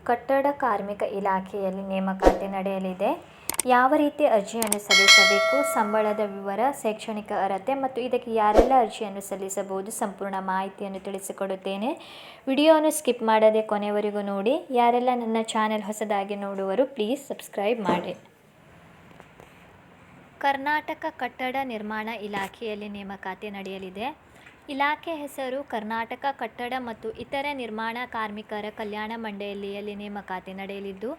ಕಟ್ಟಡ ಕಾರ್ಮಿಕ ಇಲಾಖೆಯಲ್ಲಿ ನೇಮಕಾತಿ ನಡೆಯಲಿದೆ. ಯಾವ ರೀತಿ ಅರ್ಜಿಯನ್ನು ಸಲ್ಲಿಸಬೇಕು, ಸಂಬಳದ ವಿವರ, ಶೈಕ್ಷಣಿಕ ಅರ್ಹತೆ ಮತ್ತು ಇದಕ್ಕೆ ಯಾರೆಲ್ಲ ಅರ್ಜಿಯನ್ನು ಸಲ್ಲಿಸಬಹುದು ಸಂಪೂರ್ಣ ಮಾಹಿತಿಯನ್ನು ತಿಳಿಸಿಕೊಡುತ್ತೇನೆ. ವಿಡಿಯೋವನ್ನು ಸ್ಕಿಪ್ ಮಾಡದೆ ಕೊನೆವರೆಗೂ ನೋಡಿ. ಯಾರೆಲ್ಲ ನನ್ನ ಚಾನೆಲ್ ಹೊಸದಾಗಿ ನೋಡುವರು ಪ್ಲೀಸ್ ಸಬ್ಸ್ಕ್ರೈಬ್ ಮಾಡಿ. ಕರ್ನಾಟಕ ಕಟ್ಟಡ ನಿರ್ಮಾಣ ಇಲಾಖೆಯಲ್ಲಿ ನೇಮಕಾತಿ ನಡೆಯಲಿದೆ. ಇಲಾಖೆ ಹೆಸರು ಕರ್ನಾಟಕ ಕಟ್ಟಡ ಮತ್ತು ಇತರ ನಿರ್ಮಾಣ ಕಾರ್ಮಿಕರ ಕಲ್ಯಾಣ ಮಂಡಳಿಯಲ್ಲಿ ನೇಮಕಾತಿ ನಡೆಯಲಿದ್ದು,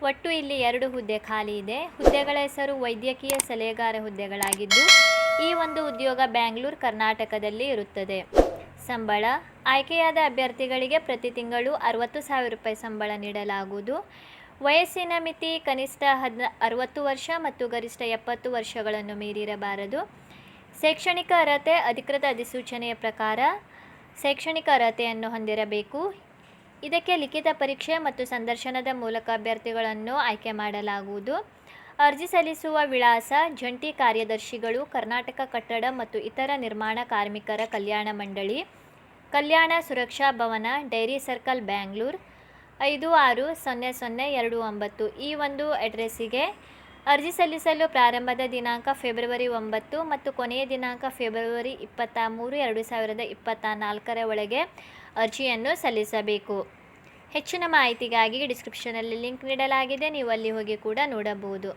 ಒಟ್ಟು ಇಲ್ಲಿ 2 ಹುದ್ದೆ ಖಾಲಿ ಇದೆ. ಹುದ್ದೆಗಳ ಹೆಸರು ವೈದ್ಯಕೀಯ ಸಲಹೆಗಾರ ಹುದ್ದೆಗಳಾಗಿದ್ದು, ಈ ಒಂದು ಉದ್ಯೋಗ ಬೆಂಗಳೂರು ಕರ್ನಾಟಕದಲ್ಲಿ ಇರುತ್ತದೆ. ಸಂಬಳ: ಆಯ್ಕೆಯಾದ ಅಭ್ಯರ್ಥಿಗಳಿಗೆ ಪ್ರತಿ ತಿಂಗಳು 60,000 ರೂಪಾಯಿ ಸಂಬಳ ನೀಡಲಾಗುವುದು. ವಯಸ್ಸಿನ ಮಿತಿ ಕನಿಷ್ಠ 60 ವರ್ಷ ಮತ್ತು ಗರಿಷ್ಠ 70 ವರ್ಷಗಳನ್ನು ಮೀರಿರಬಾರದು. ಶೈಕ್ಷಣಿಕ ಅರ್ಹತೆ: ಅಧಿಕೃತ ಅಧಿಸೂಚನೆಯ ಪ್ರಕಾರ ಶೈಕ್ಷಣಿಕ ಅರ್ಹತೆಯನ್ನು ಹೊಂದಿರಬೇಕು. ಇದಕ್ಕೆ ಲಿಖಿತ ಪರೀಕ್ಷೆ ಮತ್ತು ಸಂದರ್ಶನದ ಮೂಲಕ ಅಭ್ಯರ್ಥಿಗಳನ್ನು ಆಯ್ಕೆ ಮಾಡಲಾಗುವುದು. ಅರ್ಜಿ ಸಲ್ಲಿಸುವ ವಿಳಾಸ: ಜಂಟಿ ಕಾರ್ಯದರ್ಶಿಗಳು, ಕರ್ನಾಟಕ ಕಟ್ಟಡ ಮತ್ತು ಇತರ ನಿರ್ಮಾಣ ಕಾರ್ಮಿಕರ ಕಲ್ಯಾಣ ಮಂಡಳಿ, ಕಲ್ಯಾಣ ಸುರಕ್ಷಾ ಭವನ, ಡೈರಿ ಸರ್ಕಲ್, ಬೆಂಗಳೂರು 560029. ಈ ಒಂದು ಅಡ್ರೆಸ್ಸಿಗೆ ಅರ್ಜಿ ಸಲ್ಲಿಸಲು ಪ್ರಾರಂಭದ ದಿನಾಂಕ ಫೆಬ್ರವರಿ 9 ಮತ್ತು ಕೊನೆಯ ದಿನಾಂಕ ಫೆಬ್ರವರಿ 23, 2024 ಒಳಗೆ ಅರ್ಜಿಯನ್ನು ಸಲ್ಲಿಸಬೇಕು. ಹೆಚ್ಚಿನ ಮಾಹಿತಿಗಾಗಿ ಡಿಸ್ಕ್ರಿಪ್ಷನಲ್ಲಿ ಲಿಂಕ್ ನೀಡಲಾಗಿದೆ, ನೀವು ಅಲ್ಲಿ ಹೋಗಿ ಕೂಡ ನೋಡಬಹುದು.